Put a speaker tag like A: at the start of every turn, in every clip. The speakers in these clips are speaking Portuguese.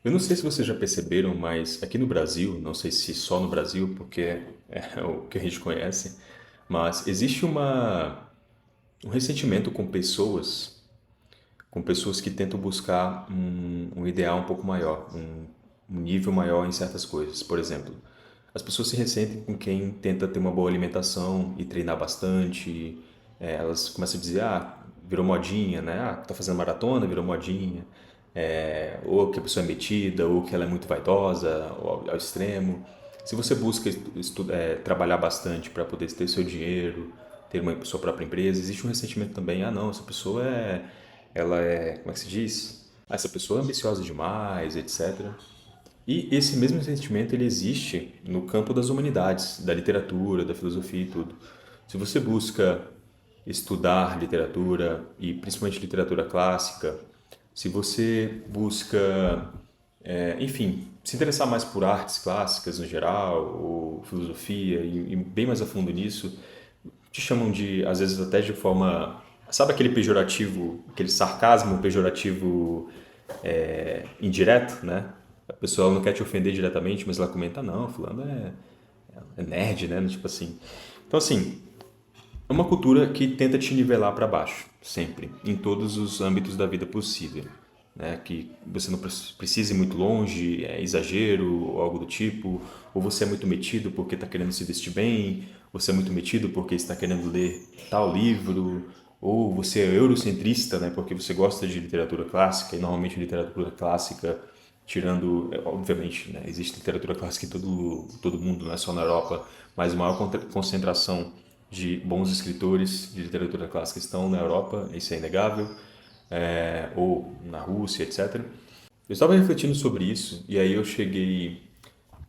A: Eu não sei se vocês já perceberam, mas aqui no Brasil, não sei se só no Brasil, porque é o que a gente conhece, mas existe um ressentimento com pessoas que tentam buscar um ideal um pouco maior, um nível maior em certas coisas. Por exemplo, as pessoas se ressentem com quem tenta ter uma boa alimentação e treinar bastante. Elas começam a dizer, virou modinha, né? Tá fazendo maratona, virou modinha. Ou que a pessoa é metida, ou que ela é muito vaidosa, ao extremo. Se você busca trabalhar bastante para poder ter seu dinheiro, ter uma sua própria empresa, existe um ressentimento também. Ah, não, essa pessoa como é que se diz? Essa pessoa é ambiciosa demais, etc. E esse mesmo sentimento ele existe no campo das humanidades, da literatura, da filosofia e tudo. Se você busca estudar literatura e principalmente literatura clássica, se você busca, enfim, se interessar mais por artes clássicas no geral, ou filosofia e bem mais a fundo nisso, te chamam de, às vezes até de forma, sabe aquele pejorativo, aquele sarcasmo pejorativo indireto, né? A pessoa não quer te ofender diretamente, mas ela comenta, não, fulano é nerd, né? Tipo assim. Então, assim, é uma cultura que tenta te nivelar para baixo, sempre, em todos os âmbitos da vida possível. Né? Que você não precise ir muito longe, é exagero ou algo do tipo, ou você é muito metido porque está querendo se vestir bem, você é muito metido porque está querendo ler tal livro, ou você é eurocentrista, né? Porque você gosta de literatura clássica, e normalmente literatura clássica, tirando, obviamente, né? Existe literatura clássica em todo mundo, não é só na Europa, mas a maior concentração de bons escritores de literatura clássica estão na Europa, isso é inegável, ou na Rússia, etc. Eu estava refletindo sobre isso e aí eu cheguei,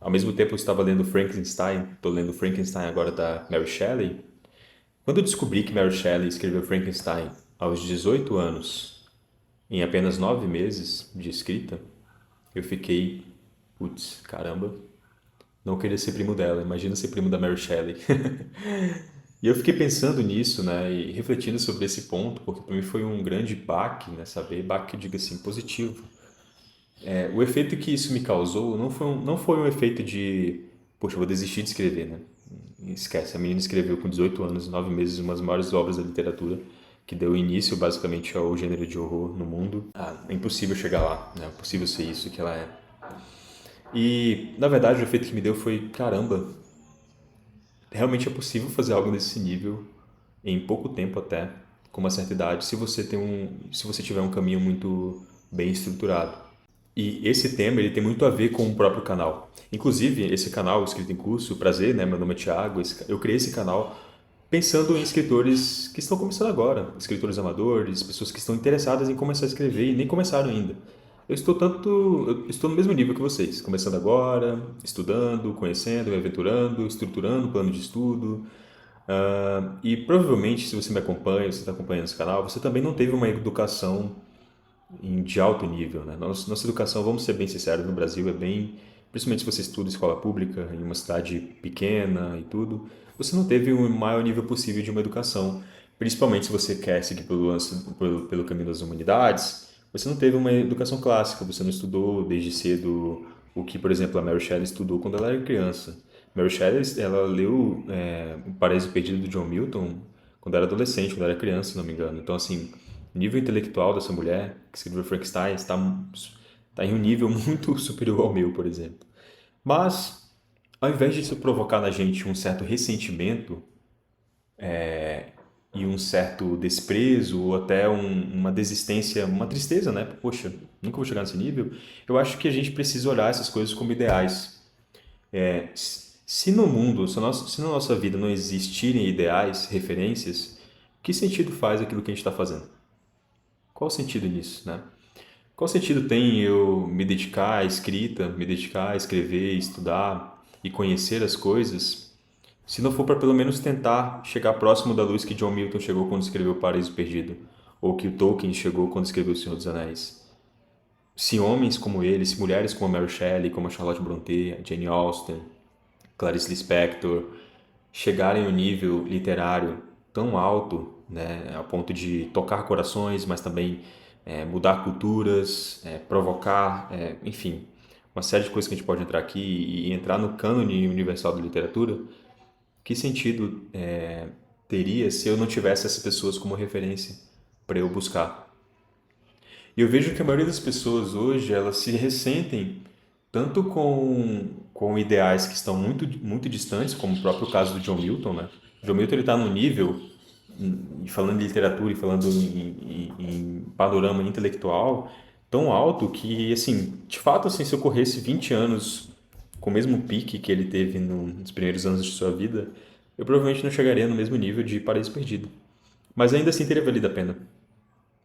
A: ao mesmo tempo eu estava lendo Frankenstein, estou lendo Frankenstein agora da Mary Shelley. Quando eu descobri que Mary Shelley escreveu Frankenstein aos 18 anos, em apenas 9 meses de escrita, eu fiquei, putz, caramba, não queria ser primo dela, imagina ser primo da Mary Shelley. E eu fiquei pensando nisso, né, e refletindo sobre esse ponto, porque para mim foi um grande baque, né, saber, baque, diga assim, positivo. O efeito que isso me causou não foi um efeito de, poxa, eu vou desistir de escrever, né? Esquece, a menina escreveu com 18 anos, 9 meses, uma das maiores obras da literatura, que deu início basicamente ao gênero de horror no mundo. É impossível chegar lá, né? É impossível ser isso que ela é. E, na verdade, o efeito que me deu foi, caramba, realmente é possível fazer algo nesse nível em pouco tempo até, com uma certa idade, se você tiver um caminho muito bem estruturado. E esse tema ele tem muito a ver com o próprio canal. Inclusive, esse canal, Escrito em Curso, prazer, né? Meu nome é Thiago. Eu criei esse canal pensando em escritores que estão começando agora, escritores amadores, pessoas que estão interessadas em começar a escrever e nem começaram ainda. Eu estou no mesmo nível que vocês, começando agora, estudando, conhecendo, me aventurando, estruturando um plano de estudo. E provavelmente, se você me acompanha, você está acompanhando esse canal, você também não teve uma educação de alto nível, né? Nossa educação, vamos ser bem sinceros, no Brasil é bem, principalmente se você estuda escola pública em uma cidade pequena e tudo, você não teve o maior nível possível de uma educação, principalmente se você quer seguir pelo caminho das humanidades, você não teve uma educação clássica, você não estudou desde cedo o que, por exemplo, a Mary Shelley estudou quando ela era criança. Mary Shelley, ela leu O Paraíso Perdido do John Milton quando era adolescente, quando era criança, se não me engano. Então, assim, o nível intelectual dessa mulher que escreveu Frankenstein está em um nível muito superior ao meu, por exemplo. Mas, ao invés disso provocar na gente um certo ressentimento e um certo desprezo ou até uma desistência, uma tristeza, né? Poxa, nunca vou chegar nesse nível. Eu acho que a gente precisa olhar essas coisas como ideais. Se no mundo, se na nossa vida não existirem ideais, referências, que sentido faz aquilo que a gente está fazendo? Qual o sentido nisso, né? Qual sentido tem eu me dedicar à escrita, me dedicar a escrever, estudar e conhecer as coisas, se não for para pelo menos tentar chegar próximo da luz que John Milton chegou quando escreveu O Paraíso Perdido, ou que o Tolkien chegou quando escreveu O Senhor dos Anéis? Se homens como ele, se mulheres como a Mary Shelley, como a Charlotte Brontë, a Jane Austen, Clarice Lispector, chegarem a um nível literário tão alto, né, a ponto de tocar corações, mas também mudar culturas, provocar, enfim, uma série de coisas que a gente pode entrar aqui e entrar no cânone universal da literatura. Que sentido teria se eu não tivesse essas pessoas como referência para eu buscar? E eu vejo que a maioria das pessoas hoje, elas se ressentem tanto com ideais que estão muito, muito distantes, como o próprio caso do John Milton, né? O John Milton, ele está num nível, falando de literatura e falando em panorama intelectual, tão alto que, assim, de fato, assim, se eu corresse 20 anos com o mesmo pique que ele teve nos primeiros anos de sua vida, eu provavelmente não chegaria no mesmo nível de Paraíso Perdido. Mas ainda assim teria valido a pena.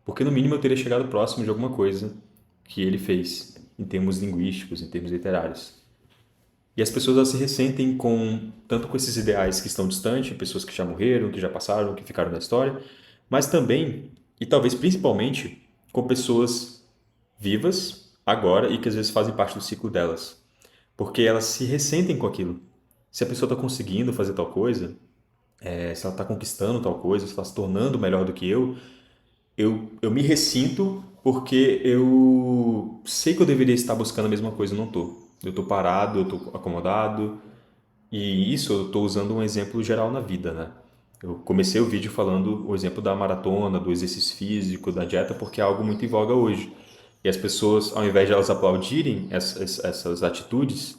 A: Porque no mínimo eu teria chegado próximo de alguma coisa que ele fez, em termos linguísticos, em termos literários. E as pessoas elas se ressentem tanto com esses ideais que estão distantes, pessoas que já morreram, que já passaram, que ficaram na história, mas também, e talvez principalmente, com pessoas vivas agora e que às vezes fazem parte do ciclo delas. Porque elas se ressentem com aquilo. Se a pessoa está conseguindo fazer tal coisa, se ela está conquistando tal coisa, se ela está se tornando melhor do que eu me ressinto porque eu sei que eu deveria estar buscando a mesma coisa e não estou. Eu estou parado, eu estou acomodado. E isso eu estou usando um exemplo geral na vida, né? Eu comecei o vídeo falando o exemplo da maratona, do exercício físico, da dieta, porque é algo muito em voga hoje. E as pessoas, ao invés de elas aplaudirem essas atitudes,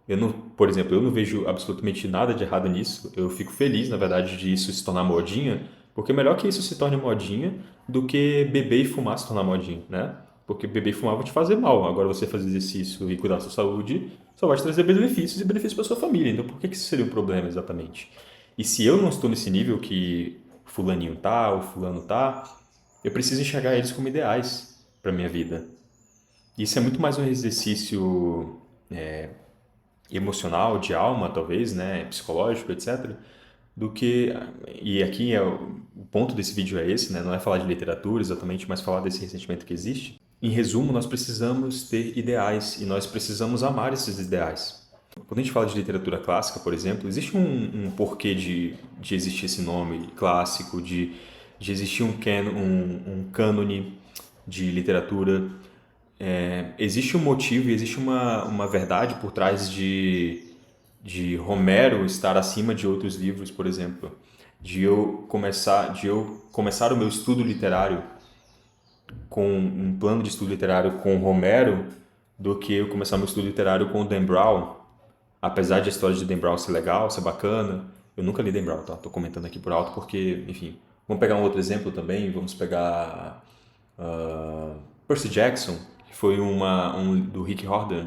A: eu não, por exemplo, eu não vejo absolutamente nada de errado nisso. Eu fico feliz, na verdade, de isso se tornar modinha, porque é melhor que isso se torne modinha do que beber e fumar se tornar modinha, né? Porque beber e fumar vai te fazer mal. Agora você fazer exercício e cuidar da sua saúde só vai te trazer benefícios e benefícios para sua família. Então por que isso seria um problema exatamente? E se eu não estou nesse nível que fulaninho tá, ou fulano tá, eu preciso enxergar eles como ideais para minha vida. Isso é muito mais um exercício emocional, de alma, talvez, né, psicológico, etc., do que, e aqui o ponto desse vídeo é esse, né, não é falar de literatura exatamente, mas falar desse ressentimento que existe. Em resumo, nós precisamos ter ideais e nós precisamos amar esses ideais. Quando a gente fala de literatura clássica, por exemplo, existe um porquê de existir esse nome clássico, de existir um cânone de literatura. Existe um motivo e existe uma verdade por trás de Romero estar acima de outros livros, por exemplo. De eu começar o meu estudo literário com um plano de estudo literário com Romero do que eu começar meu estudo literário com Dan Brown. Apesar de a história de Dan Brown ser legal, ser bacana, eu nunca li Dan Brown, tá? Tô comentando aqui por alto porque, enfim. Vamos pegar um outro exemplo também, vamos pegar Percy Jackson, que foi do Rick Riordan,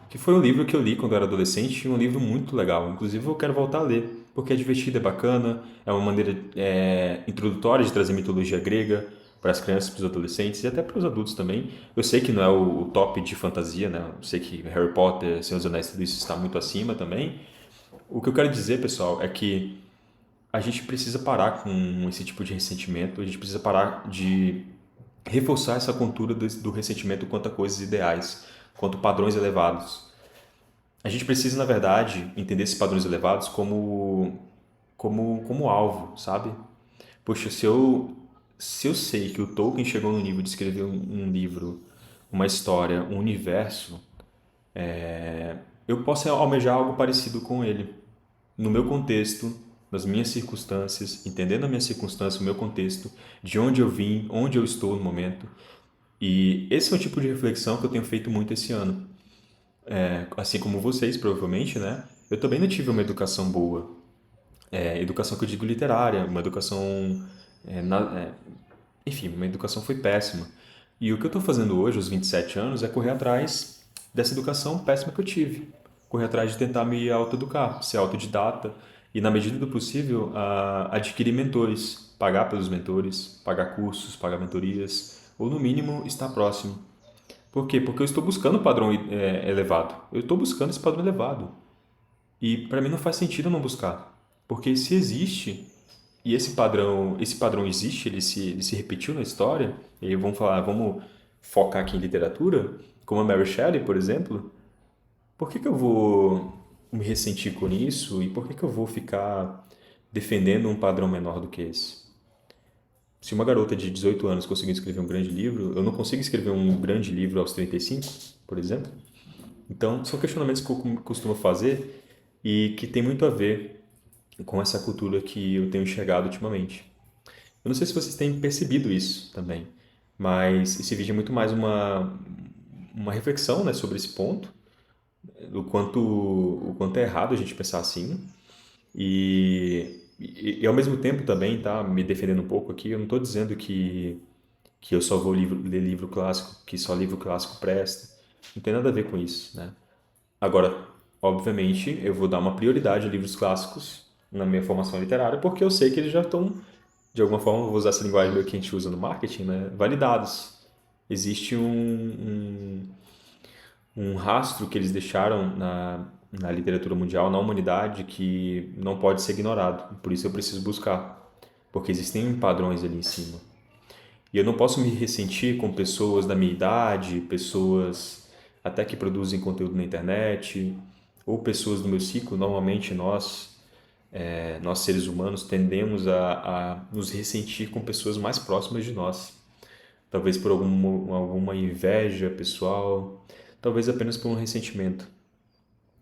A: que foi um livro que eu li quando eu era adolescente e um livro muito legal. Inclusive eu quero voltar a ler, porque é divertido, é bacana, é uma maneira introdutória de trazer mitologia grega para as crianças, para os adolescentes e até para os adultos também. Eu sei que não é o top de fantasia, né? Eu sei que Harry Potter, Senhor dos Anéis, tudo isso está muito acima também. O que eu quero dizer, pessoal, é que a gente precisa parar com esse tipo de ressentimento, a gente precisa parar de reforçar essa cultura do ressentimento quanto a coisas ideais, quanto a padrões elevados. A gente precisa, na verdade, entender esses padrões elevados como alvo, sabe? Poxa, se eu sei que o Tolkien chegou no nível de escrever um livro, uma história, um universo, eu posso almejar algo parecido com ele, no meu contexto, nas minhas circunstâncias, entendendo a minha circunstância, o meu contexto, de onde eu vim, onde eu estou no momento. E esse é o tipo de reflexão que eu tenho feito muito esse ano. Assim como vocês, provavelmente, né? Eu também não tive uma educação boa. Educação que eu digo literária, uma educação... é, na- é, enfim, uma educação foi péssima. E o que eu estou fazendo hoje, aos 27 anos, é correr atrás dessa educação péssima que eu tive. Correr atrás de tentar me autoeducar, ser autodidata e, na medida do possível, adquirir mentores, pagar pelos mentores, pagar cursos, pagar mentorias, ou no mínimo estar próximo. Por quê? Porque eu estou buscando um padrão elevado. Eu estou buscando esse padrão elevado. E para mim não faz sentido eu não buscar. Porque se existe, e esse padrão existe, ele se repetiu na história, e aí vamos focar aqui em literatura, como a Mary Shelley, por exemplo, por que que eu vou me ressentir com isso e por que que eu vou ficar defendendo um padrão menor do que esse? Se uma garota de 18 anos conseguiu escrever um grande livro, eu não consigo escrever um grande livro aos 35, por exemplo? Então, são questionamentos que eu costumo fazer e que tem muito a ver com essa cultura que eu tenho enxergado ultimamente. Eu não sei se vocês têm percebido isso também, mas esse vídeo é muito mais uma reflexão, né, sobre esse ponto, o quanto é errado a gente pensar assim. E ao mesmo tempo também, tá, me defendendo um pouco aqui, eu não estou dizendo que eu só vou ler livro clássico, que só livro clássico presta. Não tem nada a ver com isso, né? Agora, obviamente, eu vou dar uma prioridade a livros clássicos na minha formação literária, porque eu sei que eles já estão, de alguma forma, vou usar essa linguagem que a gente usa no marketing, né? Validados. Existe um rastro que eles deixaram na literatura mundial, na humanidade, que não pode ser ignorado. Por isso eu preciso buscar, porque existem padrões ali em cima. E eu não posso me ressentir com pessoas da minha idade, pessoas até que produzem conteúdo na internet, ou pessoas do meu ciclo. Normalmente nós seres humanos, tendemos a nos ressentir com pessoas mais próximas de nós. Talvez por alguma inveja pessoal, talvez apenas por um ressentimento.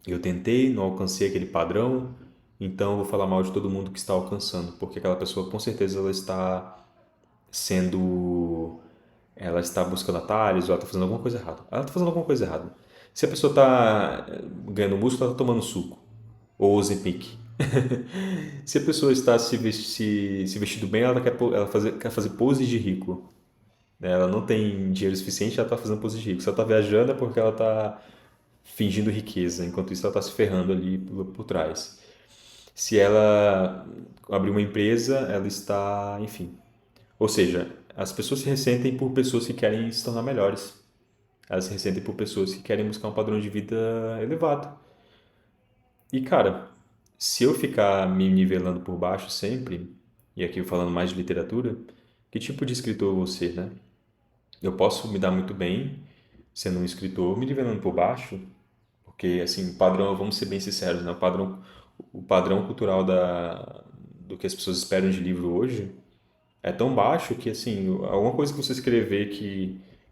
A: Eu tentei, não alcancei aquele padrão, então eu vou falar mal de todo mundo que está alcançando, porque aquela pessoa com certeza ela está sendo, ela está buscando atalhos, ou ela está fazendo alguma coisa errada. Ela está fazendo alguma coisa errada. Se a pessoa está ganhando músculo, ela está tomando suco, ou Ozempic. Se a pessoa está se vestindo bem, quer fazer pose de rico, né? Ela não tem dinheiro suficiente, ela está fazendo pose de rico. Se ela está viajando é porque ela está fingindo riqueza, enquanto isso ela está se ferrando ali por trás. Se ela abrir uma empresa, ela está, enfim. Ou seja, as pessoas se ressentem por pessoas que querem se tornar melhores. Elas se ressentem por pessoas que querem buscar um padrão de vida elevado. E, cara, se eu ficar me nivelando por baixo sempre, e aqui falando mais de literatura, que tipo de escritor eu vou ser, né? Eu posso me dar muito bem sendo um escritor me nivelando por baixo, porque, assim, o padrão, vamos ser bem sinceros, né? O padrão cultural do que as pessoas esperam de livro hoje é tão baixo que, assim, alguma coisa que você escrever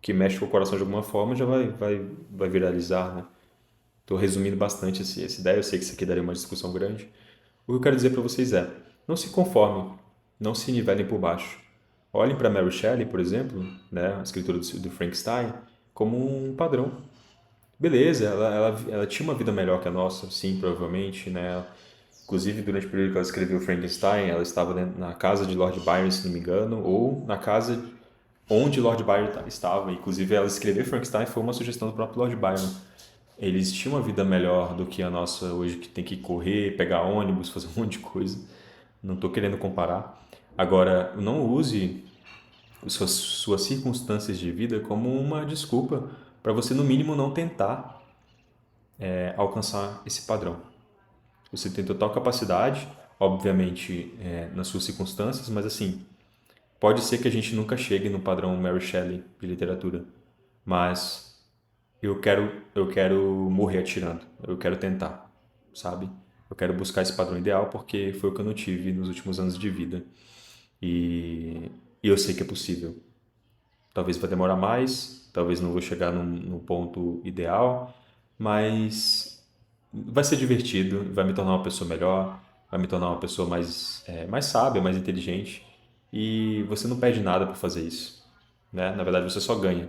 A: que mexe com o coração de alguma forma já vai viralizar, né? Estou resumindo bastante essa ideia, eu sei que isso aqui daria uma discussão grande. O que eu quero dizer para vocês é, não se conformem, não se nivelem por baixo. Olhem para Mary Shelley, por exemplo, né, a escritora do Frankenstein, como um padrão. Beleza, ela tinha uma vida melhor que a nossa, sim, provavelmente, né? Inclusive, durante o período que ela escreveu Frankenstein, ela estava na casa de Lord Byron, se não me engano, ou na casa onde Lord Byron estava. Inclusive, ela escrever Frankenstein foi uma sugestão do próprio Lord Byron. Eles tinham uma vida melhor do que a nossa hoje, que tem que correr, pegar ônibus, fazer um monte de coisa. Não estou querendo comparar. Agora, não use suas circunstâncias de vida como uma desculpa para você, no mínimo, não tentar alcançar esse padrão. Você tem total capacidade, obviamente, nas suas circunstâncias, mas assim, pode ser que a gente nunca chegue no padrão Mary Shelley de literatura, mas eu quero morrer atirando, eu quero tentar, sabe? Eu quero buscar esse padrão ideal porque foi o que eu não tive nos últimos anos de vida e eu sei que é possível. Talvez vai demorar mais, talvez não vou chegar no ponto ideal, mas vai ser divertido, vai me tornar uma pessoa melhor, vai me tornar uma pessoa mais sábia, mais inteligente. E você não perde nada por fazer isso, né? Na verdade, você só ganha.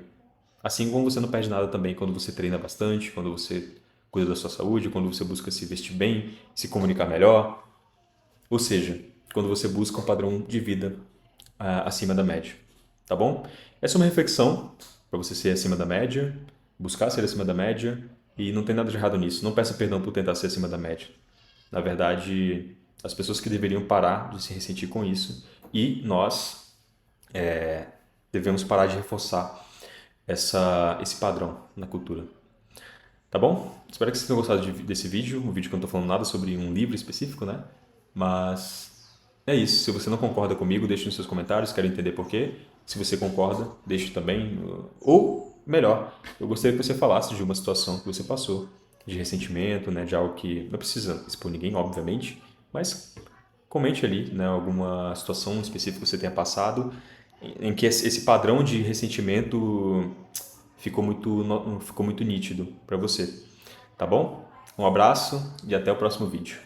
A: Assim como você não perde nada também quando você treina bastante, quando você cuida da sua saúde, quando você busca se vestir bem, se comunicar melhor. Ou seja, quando você busca um padrão de vida acima da média. Tá bom? Essa é uma reflexão para você ser acima da média, buscar ser acima da média e não tem nada de errado nisso. Não peça perdão por tentar ser acima da média. Na verdade, as pessoas que deveriam parar de se ressentir com isso e nós devemos parar de reforçar esse padrão na cultura. Tá bom? Espero que vocês tenham gostado desse vídeo, um vídeo que eu não estou falando nada sobre um livro específico, né? Mas é isso. Se você não concorda comigo, deixe nos seus comentários, quero entender por quê. Se você concorda, deixe também. Ou, melhor, eu gostaria que você falasse de uma situação que você passou, de ressentimento, né? De algo que não precisa expor ninguém, obviamente, mas comente ali, né, alguma situação específica que você tenha passado em que esse padrão de ressentimento ficou muito nítido para você, tá bom? Um abraço e até o próximo vídeo.